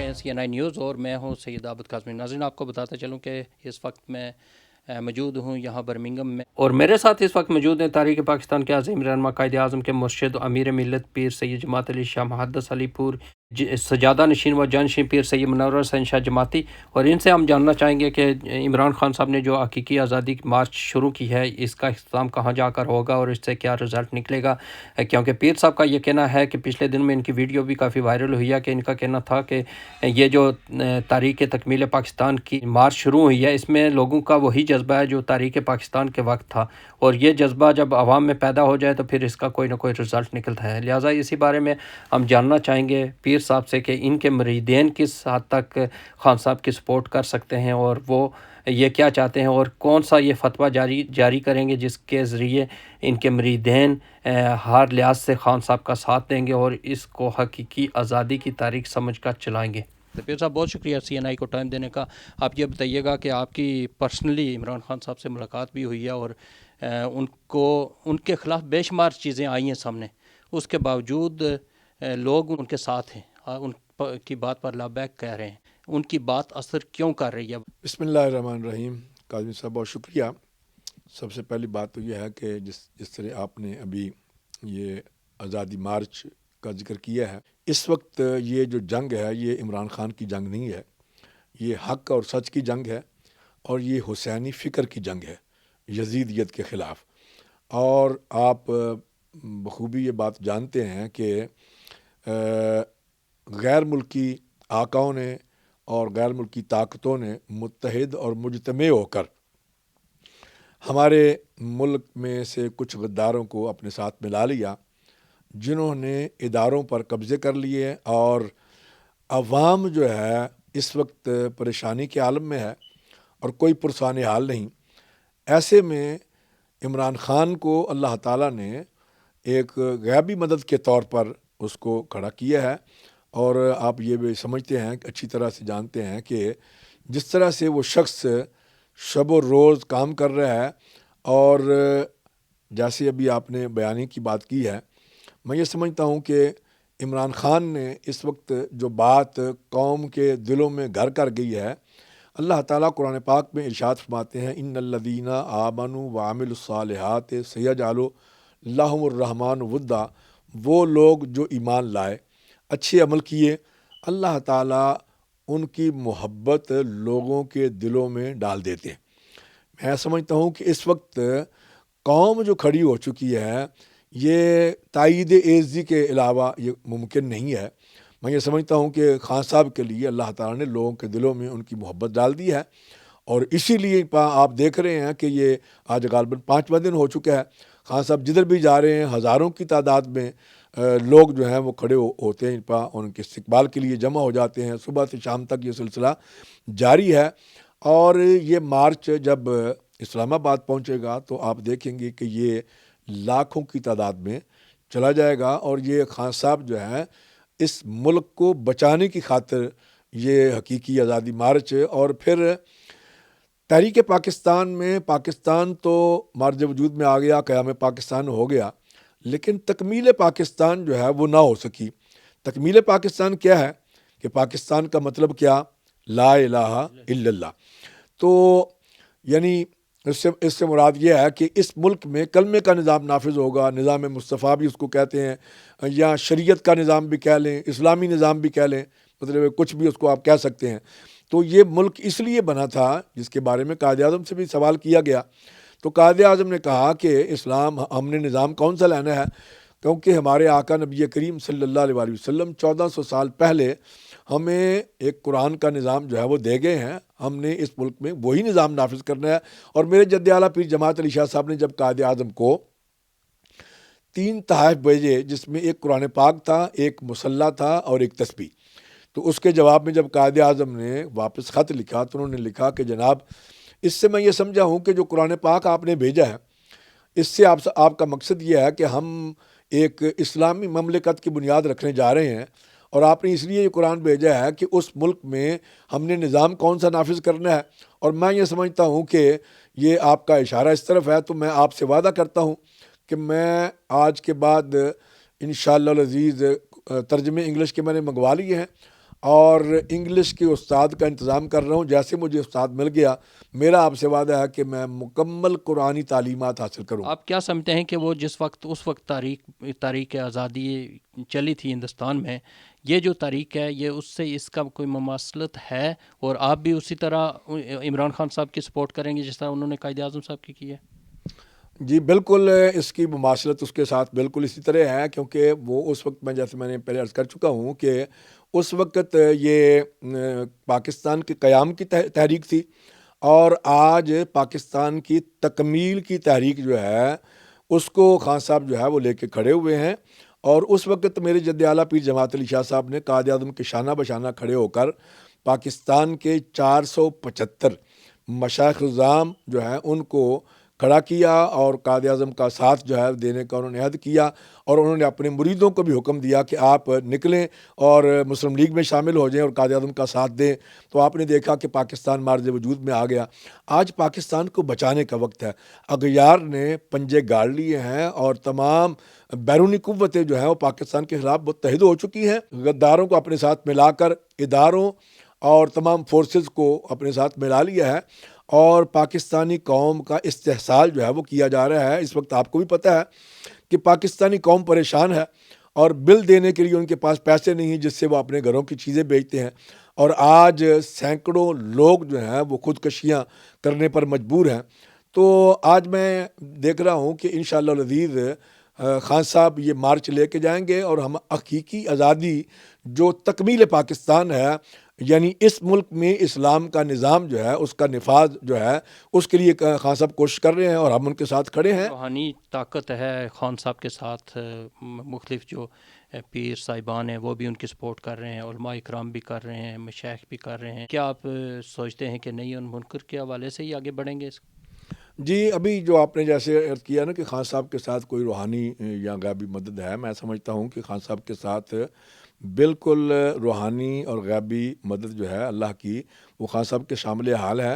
رہے ہیں CNI news اور میں ہوں سید عابد قاسمی۔ ناظرین، آپ کو بتاتا چلوں کہ اس وقت میں موجود ہوں یہاں برمنگم میں، اور میرے ساتھ اس وقت موجود ہیں تاریخ پاکستان کے عظیم رہنما، قائد اعظم کے مرشد، امیر ملت پیر سید جماعت علی شاہ محدث علی پور سجادہ نشین و جانشین پیر سید منور حسین شاہ جماعتی، اور ان سے ہم جاننا چاہیں گے کہ عمران خان صاحب نے جو حقیقی آزادی مارچ شروع کی ہے، اس کا اختتام کہاں جا کر ہوگا اور اس سے کیا رزلٹ نکلے گا، کیونکہ پیر صاحب کا یہ کہنا ہے کہ پچھلے دن میں ان کی ویڈیو بھی کافی وائرل ہوئی ہے کہ ان کا کہنا تھا کہ یہ جو تاریخ تکمیل پاکستان کی مارچ شروع ہوئی ہے، اس میں لوگوں کا وہی جذبہ ہے جو تاریخ پاکستان کے وقت تھا، اور یہ جذبہ جب عوام میں پیدا ہو جائے تو پھر اس کا کوئی نہ کوئی رزلٹ نکلتا ہے۔ لہٰذا اسی بارے میں ہم جاننا چاہیں گے پیر صاحب سے کہ ان کے مریدین کس حد تک خان صاحب کی سپورٹ کر سکتے ہیں، اور وہ یہ کیا چاہتے ہیں، اور کون سا یہ فتویٰ جاری کریں گے جس کے ذریعے ان کے مریدین ہر لحاظ سے خان صاحب کا ساتھ دیں گے اور اس کو حقیقی آزادی کی تاریخ سمجھ کر چلائیں گے۔ پیر صاحب، بہت شکریہ CNI کو ٹائم دینے کا۔ آپ یہ بتائیے گا کہ آپ کی پرسنلی عمران خان صاحب سے ملاقات بھی ہوئی ہے اور ان کے خلاف بے شمار چیزیں آئی ہیں سامنے، اس کے باوجود لوگ ان کے ساتھ ہیں، ان کی بات پر لبیک کہہ رہے ہیں، ان کی بات اثر کیوں کر رہی ہے؟ بسم اللہ الرحمن الرحیم۔ قاضی صاحب بہت شکریہ۔ سب سے پہلی بات تو یہ ہے کہ جس طرح آپ نے ابھی یہ آزادی مارچ کا ذکر کیا ہے، اس وقت یہ جو جنگ ہے یہ عمران خان کی جنگ نہیں ہے، یہ حق اور سچ کی جنگ ہے، اور یہ حسینی فکر کی جنگ ہے یزیدیت کے خلاف۔ اور آپ بخوبی یہ بات جانتے ہیں کہ غیر ملکی آقاؤں نے اور غیر ملکی طاقتوں نے متحد اور مجتمع ہو کر ہمارے ملک میں سے کچھ غداروں کو اپنے ساتھ ملا لیا، جنہوں نے اداروں پر قبضے کر لیے، اور عوام جو ہے اس وقت پریشانی کے عالم میں ہے اور کوئی پرسان حال نہیں۔ ایسے میں عمران خان کو اللہ تعالیٰ نے ایک غیبی مدد کے طور پر اس کو کھڑا کیا ہے، اور آپ یہ بھی سمجھتے ہیں، اچھی طرح سے جانتے ہیں کہ جس طرح سے وہ شخص شب و روز کام کر رہا ہے، اور جیسے ابھی آپ نے بیانی کی بات کی ہے، میں یہ سمجھتا ہوں کہ عمران خان نے اس وقت جو بات قوم کے دلوں میں گھر کر گئی ہے، اللہ تعالیٰ قرآن پاک میں ارشاد فرماتے ہیں، ان الذین آمنوا وعملوا الصالحات سیجعل لہم الرحمن ودا۔ وہ لوگ جو ایمان لائے، اچھے عمل کیے، اللہ تعالیٰ ان کی محبت لوگوں کے دلوں میں ڈال دیتے ہیں۔ میں سمجھتا ہوں کہ اس وقت قوم جو کھڑی ہو چکی ہے، یہ تائید عزی کے علاوہ یہ ممکن نہیں ہے۔ میں یہ سمجھتا ہوں کہ خان صاحب کے لیے اللہ تعالیٰ نے لوگوں کے دلوں میں ان کی محبت ڈال دی ہے، اور اسی لیے آپ دیکھ رہے ہیں کہ یہ آج غالباً 5واں دن ہو چکا ہے۔ خان صاحب جدھر بھی جا رہے ہیں، ہزاروں کی تعداد میں لوگ جو ہیں وہ کھڑے ہوتے ہیں، ان کے استقبال کے لیے جمع ہو جاتے ہیں۔ صبح سے شام تک یہ سلسلہ جاری ہے، اور یہ مارچ جب اسلام آباد پہنچے گا تو آپ دیکھیں گے کہ یہ لاکھوں کی تعداد میں چلا جائے گا، اور یہ خان صاحب جو ہے اس ملک کو بچانے کی خاطر یہ حقیقی آزادی مارچ، اور پھر تحریک پاکستان میں پاکستان تو مارج وجود میں آ گیا، قیام پاکستان ہو گیا، لیکن تکمیل پاکستان جو ہے وہ نہ ہو سکی۔ تکمیل پاکستان کیا ہے کہ پاکستان کا مطلب کیا؟ لا الہ الا اللہ۔ تو یعنی اس سے مراد یہ ہے کہ اس ملک میں کلمے کا نظام نافذ ہوگا، نظام مصطفیٰ بھی اس کو کہتے ہیں، یا شریعت کا نظام بھی کہہ لیں، اسلامی نظام بھی کہہ لیں، مطلب کچھ بھی اس کو آپ کہہ سکتے ہیں۔ تو یہ ملک اس لیے بنا تھا، جس کے بارے میں قائد اعظم سے بھی سوال کیا گیا، تو قائد اعظم نے کہا کہ اسلام ہم نے نظام کون سا لینا ہے، کیونکہ ہمارے آقا نبی کریم صلی اللہ علیہ وسلم 1400 سال پہلے ہمیں ایک قرآن کا نظام جو ہے وہ دے گئے ہیں، ہم نے اس ملک میں وہی نظام نافذ کرنا ہے۔ اور میرے جد اعلیٰ پیر جماعت علی شاہ صاحب نے جب قائد اعظم کو 3 تحائف بھیجے، جس میں ایک قرآن پاک تھا، ایک مسلح تھا اور ایک تسبیح، تو اس کے جواب میں جب قائد اعظم نے واپس خط لکھا تو انہوں نے لکھا کہ جناب، اس سے میں یہ سمجھا ہوں کہ جو قرآن پاک آپ نے بھیجا ہے، اس سے آپ کا مقصد یہ ہے کہ ہم ایک اسلامی مملکت کی بنیاد رکھنے جا رہے ہیں، اور آپ نے اس لیے یہ قرآن بھیجا ہے کہ اس ملک میں ہم نے نظام کون سا نافذ کرنا ہے۔ اور میں یہ سمجھتا ہوں کہ یہ آپ کا اشارہ اس طرف ہے، تو میں آپ سے وعدہ کرتا ہوں کہ میں آج کے بعد انشاءاللہ العزیز ترجمے انگلش کے میں نے منگوا لیے ہیں، اور انگلش کے استاد کا انتظام کر رہا ہوں. جیسے مجھے استاد مل گیا میرا آپ سے وعدہ ہے کہ میں مکمل قرآنی تعلیمات حاصل کروں. آپ کیا سمجھتے ہیں کہ وہ جس وقت اس وقت تاریخ آزادی چلی تھی ہندوستان میں، یہ جو تاریخ ہے یہ اس سے اس کا کوئی مماثلت ہے، اور آپ بھی اسی طرح عمران خان صاحب کی سپورٹ کریں گے جس طرح انہوں نے قائد اعظم صاحب کی ہے؟ جی بالکل، اس کی مماثلت اس کے ساتھ بالکل اسی طرح ہے، کیونکہ وہ اس وقت جیسے میں نے پہلے عرض کر چکا ہوں کہ اس وقت یہ پاکستان کے قیام کی تحریک تھی، اور آج پاکستان کی تکمیل کی تحریک جو ہے اس کو خان صاحب جو ہے وہ لے کے کھڑے ہوئے ہیں. اور اس وقت میرے جد اعلیٰ پیر جماعت علی شاہ صاحب نے قائد اعظم کے شانہ بشانہ کھڑے ہو کر پاکستان کے 475 مشائخ الزام جو ہیں ان کو کھڑا کیا، اور قائد اعظم کا ساتھ جو ہے دینے کا انہوں نے عہد کیا. اور انہوں نے اپنے مریدوں کو بھی حکم دیا کہ آپ نکلیں اور مسلم لیگ میں شامل ہو جائیں اور قائد اعظم کا ساتھ دیں. تو آپ نے دیکھا کہ پاکستان مارج وجود میں آ گیا. آج پاکستان کو بچانے کا وقت ہے. اغیار نے پنجے گاڑ لیے ہیں اور تمام بیرونی قوتیں جو ہیں وہ پاکستان کے خلاف متحد ہو چکی ہیں. غداروں کو اپنے ساتھ ملا کر اداروں اور تمام فورسز کو اپنے ساتھ ملا لیا ہے، اور پاکستانی قوم کا استحصال جو ہے وہ کیا جا رہا ہے. اس وقت آپ کو بھی پتہ ہے کہ پاکستانی قوم پریشان ہے، اور بل دینے کے لیے ان کے پاس پیسے نہیں ہیں جس سے وہ اپنے گھروں کی چیزیں بیچتے ہیں. اور آج سینکڑوں لوگ جو ہیں وہ خودکشیاں کرنے پر مجبور ہیں. تو آج میں دیکھ رہا ہوں کہ انشاءاللہ العزیز خان صاحب یہ مارچ لے کے جائیں گے، اور ہم حقیقی آزادی جو تکمیل پاکستان ہے، یعنی اس ملک میں اسلام کا نظام جو ہے اس کا نفاذ جو ہے اس کے لیے خان صاحب کوشش کر رہے ہیں، اور ہم ان کے ساتھ کھڑے ہیں. روحانی طاقت ہے خان صاحب کے ساتھ، مختلف جو پیر صاحبان ہیں وہ بھی ان کی سپورٹ کر رہے ہیں، علماء اکرام بھی کر رہے ہیں، مشائخ بھی کر رہے ہیں. کیا آپ سوچتے ہیں کہ نہیں ان منکر کے حوالے سے ہی آگے بڑھیں گے؟ جی ابھی جو آپ نے جیسے عرض کیا نا کہ خان صاحب کے ساتھ کوئی روحانی یا غیبی مدد ہے، میں سمجھتا ہوں کہ خان صاحب کے ساتھ بالکل روحانی اور غیبی مدد جو ہے اللہ کی وہ خان صاحب کے شامل حال ہے.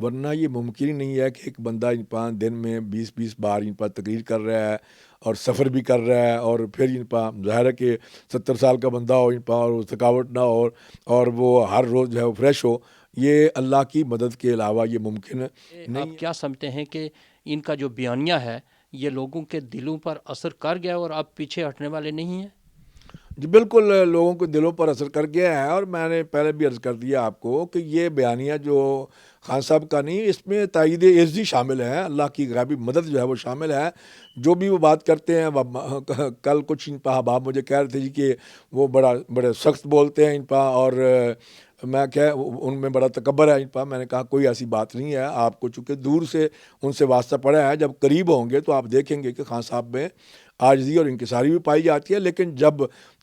ورنہ یہ ممکن ہی نہیں ہے کہ ایک بندہ دن میں 20 بار تقریر کر رہا ہے اور سفر بھی کر رہا ہے، اور پھر ظاہر ہے کہ 70 سال کا بندہ ہو اور تھکاوٹ نہ ہو اور وہ ہر روز جو ہے وہ فریش ہو. یہ اللہ کی مدد کے علاوہ یہ ممکن نہیں. آپ کیا سمجھتے ہیں کہ ان کا جو بیانیہ ہے یہ لوگوں کے دلوں پر اثر کر گیا اور آپ پیچھے ہٹنے والے نہیں ہیں؟ جی بالکل لوگوں کے دلوں پر اثر کر گیا ہے، اور میں نے پہلے بھی عرض کر دیا آپ کو کہ یہ بیانیہ جو خان صاحب کا نہیں، اس میں تائید عزی شامل ہے، اللہ کی غیبی مدد جو ہے وہ شامل ہے. جو بھی وہ بات کرتے ہیں کل کچھ احباب مجھے کہہ رہے تھے جی کہ وہ بڑے سخت بولتے ہیں اور میں کیا ان میں بڑا تکبر ہے میں نے کہا کوئی ایسی بات نہیں ہے. آپ کو چونکہ دور سے ان سے واسطہ پڑا ہے، جب قریب ہوں گے تو آپ دیکھیں گے کہ خان صاحب میں عاجزی اور انکساری بھی پائی جاتی ہے. لیکن جب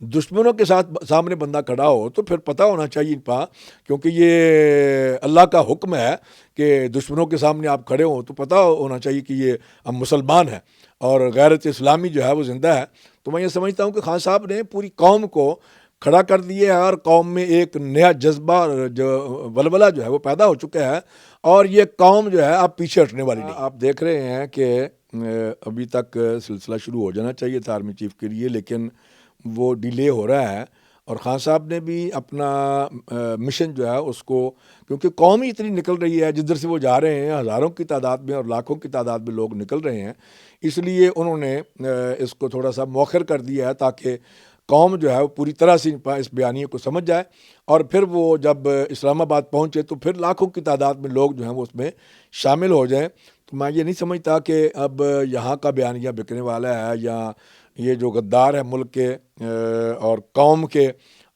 دشمنوں کے ساتھ سامنے بندہ کھڑا ہو تو پھر پتہ ہونا چاہیے کیونکہ یہ اللہ کا حکم ہے کہ دشمنوں کے سامنے آپ کھڑے ہوں تو پتہ ہونا چاہیے کہ یہ اب مسلمان ہے اور غیرت اسلامی جو ہے وہ زندہ ہے. تو میں یہ سمجھتا ہوں کہ خان صاحب نے پوری قوم کو کھڑا کر دیا ہے، اور قوم میں ایک نیا جذبہ جو ولولہ جو ہے وہ پیدا ہو چکا ہے، اور یہ قوم جو ہے اب پیچھے ہٹنے والی نہیں. آپ دیکھ رہے ہیں کہ ابھی تک سلسلہ شروع ہو جانا چاہیے تھا آرمی چیف کے لیے، لیکن وہ ڈیلے ہو رہا ہے. اور خان صاحب نے بھی اپنا مشن جو ہے اس کو، کیونکہ قوم ہی اتنی نکل رہی ہے جدھر سے وہ جا رہے ہیں، ہزاروں کی تعداد میں اور لاکھوں کی تعداد میں لوگ نکل رہے ہیں، اس لیے انہوں نے اس کو تھوڑا سا مؤخر کر دیا ہے تاکہ قوم جو ہے وہ پوری طرح سے اس بیانیے کو سمجھ جائے، اور پھر وہ جب اسلام آباد پہنچے تو پھر لاکھوں کی تعداد میں لوگ جو ہیں وہ اس میں شامل ہو جائیں. تو میں یہ نہیں سمجھتا کہ اب یہاں کا بیانیہ بکنے والا ہے، یا یہ جو غدار ہے ملک کے اور قوم کے،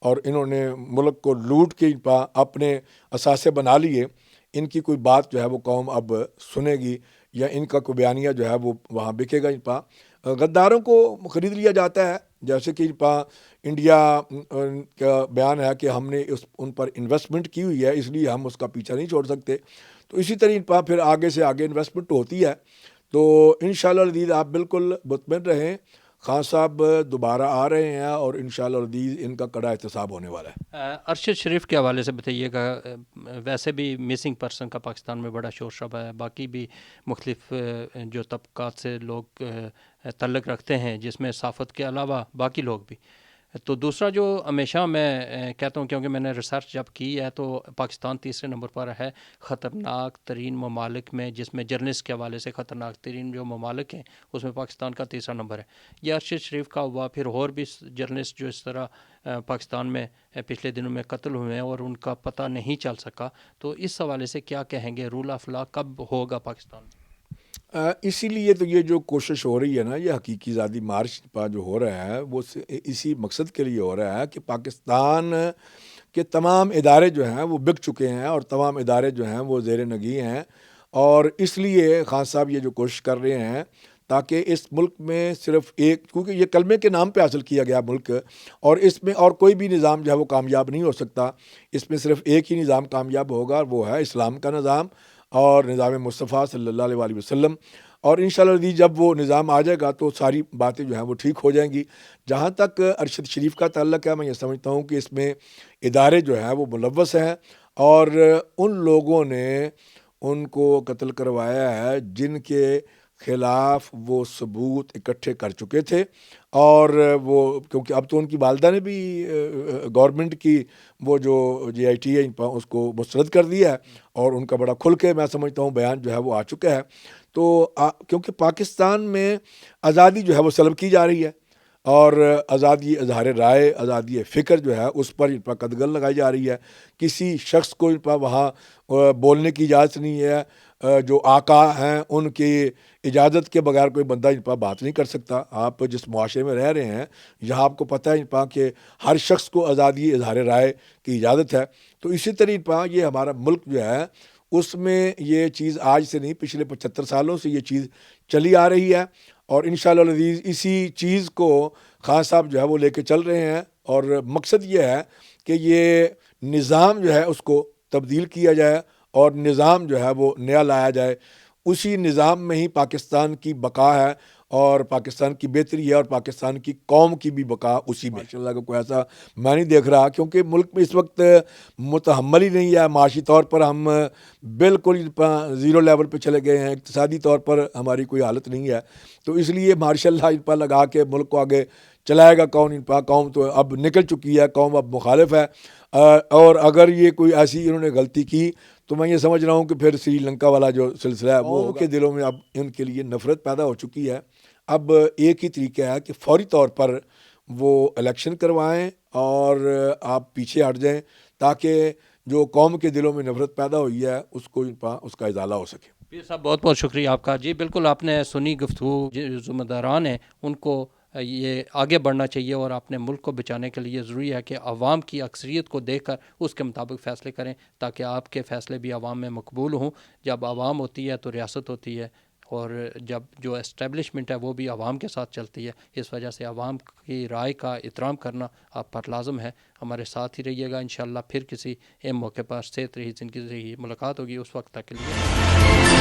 اور انہوں نے ملک کو لوٹ کے اپنے اثاثے بنا لیے، ان کی کوئی بات جو ہے وہ قوم اب سنے گی، یا ان کا کوئی بیانیہ جو ہے وہ وہاں بکے گا. غداروں کو خرید لیا جاتا ہے، جیسے کہ انڈیا کا بیان ہے کہ ہم نے ان پر انویسٹمنٹ کی ہوئی ہے، اس لیے ہم اس کا پیچھا نہیں چھوڑ سکتے. تو اسی طرح پھر آگے سے آگے انویسٹمنٹ ہوتی ہے. تو انشاءاللہ العزیز آپ بالکل مطمئن رہیں، خان صاحب دوبارہ آ رہے ہیں، اور انشاءاللہ العزیز ان کا کڑا احتساب ہونے والا ہے. ارشد شریف کے حوالے سے بتائیے گا. ویسے بھی مسنگ پرسن کا پاکستان میں بڑا شور شرابہ ہے، باقی بھی مختلف جو طبقات سے لوگ تعلق رکھتے ہیں جس میں صحافت کے علاوہ باقی لوگ بھی. تو دوسرا جو ہمیشہ میں کہتا ہوں، کیونکہ میں نے ریسرچ جب کی ہے تو پاکستان تیسرے نمبر پر ہے خطرناک ترین ممالک میں، جس میں جرنلسٹ کے حوالے سے خطرناک ترین جو ممالک ہیں اس میں پاکستان کا تیسرا نمبر ہے۔ یہ ارشد شریف کا ہوا، پھر اور بھی جرنلسٹ جو اس طرح پاکستان میں پچھلے دنوں میں قتل ہوئے ہیں اور ان کا پتہ نہیں چل سکا، تو اس حوالے سے کیا کہیں گے؟ رول آف لا کب ہوگا پاکستان میں؟ اسی لیے تو یہ جو کوشش ہو رہی ہے نا، یہ حقیقی ذاتی مارچ پر جو ہو رہا ہے وہ اسی مقصد کے لیے ہو رہا ہے کہ پاکستان کے تمام ادارے جو ہیں وہ بک چکے ہیں اور تمام ادارے جو ہیں وہ زیر نگی ہیں، اور اس لیے خان صاحب یہ جو کوشش کر رہے ہیں تاکہ اس ملک میں صرف ایک، کیونکہ یہ کلمے کے نام پہ حاصل کیا گیا ملک، اور اس میں اور کوئی بھی نظام جو ہے وہ کامیاب نہیں ہو سکتا، اس میں صرف ایک ہی نظام کامیاب ہوگا، وہ ہے اسلام کا نظام اور نظام مصطفیٰ صلی اللہ علیہ وسلم۔ اور انشاءاللہ عزیز جب وہ نظام آ جائے گا تو ساری باتیں جو ہیں وہ ٹھیک ہو جائیں گی۔ جہاں تک ارشد شریف کا تعلق ہے، میں یہ سمجھتا ہوں کہ اس میں ادارے جو ہیں وہ ملوث ہیں، اور ان لوگوں نے ان کو قتل کروایا ہے جن کے خلاف وہ ثبوت اکٹھے کر چکے تھے، اور وہ کیونکہ اب تو ان کی والدہ نے بھی گورنمنٹ کی وہ جو جی آئی ٹی ہے اس کو مسترد کر دیا ہے، اور ان کا بڑا کھل کے میں سمجھتا ہوں بیان جو ہے وہ آ چکا ہے۔ تو کیونکہ پاکستان میں آزادی جو ہے وہ سلب کی جا رہی ہے، اور آزادی اظہار رائے، آزادی فکر جو ہے اس پر ان پر قدغن لگائی جا رہی ہے۔ کسی شخص کو ان پر وہاں بولنے کی اجازت نہیں ہے، جو آقا ہیں ان کی اجازت کے بغیر کوئی بندہ ان پر بات نہیں کر سکتا۔ آپ جس معاشرے میں رہ رہے ہیں یہاں آپ کو پتہ ہے ان پر کہ ہر شخص کو آزادی اظہار رائے کی اجازت ہے، تو اسی طرح ان پر یہ ہمارا ملک جو ہے اس میں یہ چیز آج سے نہیں، پچھلے 75 سالوں سے یہ چیز چلی آ رہی ہے، اور انشاءاللہ العزیز اسی چیز کو خان صاحب جو ہے وہ لے کے چل رہے ہیں، اور مقصد یہ ہے کہ یہ نظام جو ہے اس کو تبدیل کیا جائے اور نظام جو ہے وہ نیا لایا جائے۔ اسی نظام میں ہی پاکستان کی بقا ہے، اور پاکستان کی بہتری ہے، اور پاکستان کی قوم کی بھی بقا اسی میں۔ ماشاء اللہ کا کوئی ایسا میں نہیں دیکھ رہا، کیونکہ ملک میں اس وقت متحمل ہی نہیں ہے، معاشی طور پر ہم بالکل زیرو لیول پہ چلے گئے ہیں، اقتصادی طور پر ہماری کوئی حالت نہیں ہے، تو اس لیے ماشاء اللہ ان پر لگا کے ملک کو آگے چلائے گا کون؟ ان پر قوم تو اب نکل چکی ہے، قوم اب مخالف ہے، اور اگر یہ کوئی ایسی انہوں نے غلطی کی تو میں یہ سمجھ رہا ہوں کہ پھر سری لنکا والا جو سلسلہ ہے وہ کے دلوں میں اب ان کے لیے نفرت پیدا ہو چکی ہے۔ اب ایک ہی طریقہ ہے کہ فوری طور پر وہ الیکشن کروائیں اور آپ پیچھے ہٹ جائیں، تاکہ جو قوم کے دلوں میں نفرت پیدا ہوئی ہے اس کو اس کا ازالہ ہو سکے۔ پیر صاحب بہت بہت شکریہ آپ کا۔ جی بالکل، آپ نے سنی گفتگو، جو ذمہ داران ہیں ان کو یہ آگے بڑھنا چاہیے، اور اپنے ملک کو بچانے کے لیے ضروری ہے کہ عوام کی اکثریت کو دیکھ کر اس کے مطابق فیصلے کریں، تاکہ آپ کے فیصلے بھی عوام میں مقبول ہوں۔ جب عوام ہوتی ہے تو ریاست ہوتی ہے، اور جب جو اسٹیبلشمنٹ ہے وہ بھی عوام کے ساتھ چلتی ہے۔ اس وجہ سے عوام کی رائے کا احترام کرنا آپ پر لازم ہے۔ ہمارے ساتھ ہی رہیے گا، انشاءاللہ پھر کسی اہم موقع پر صحت رہی زندگی رہی ملاقات ہوگی۔ اس وقت تک کے لیے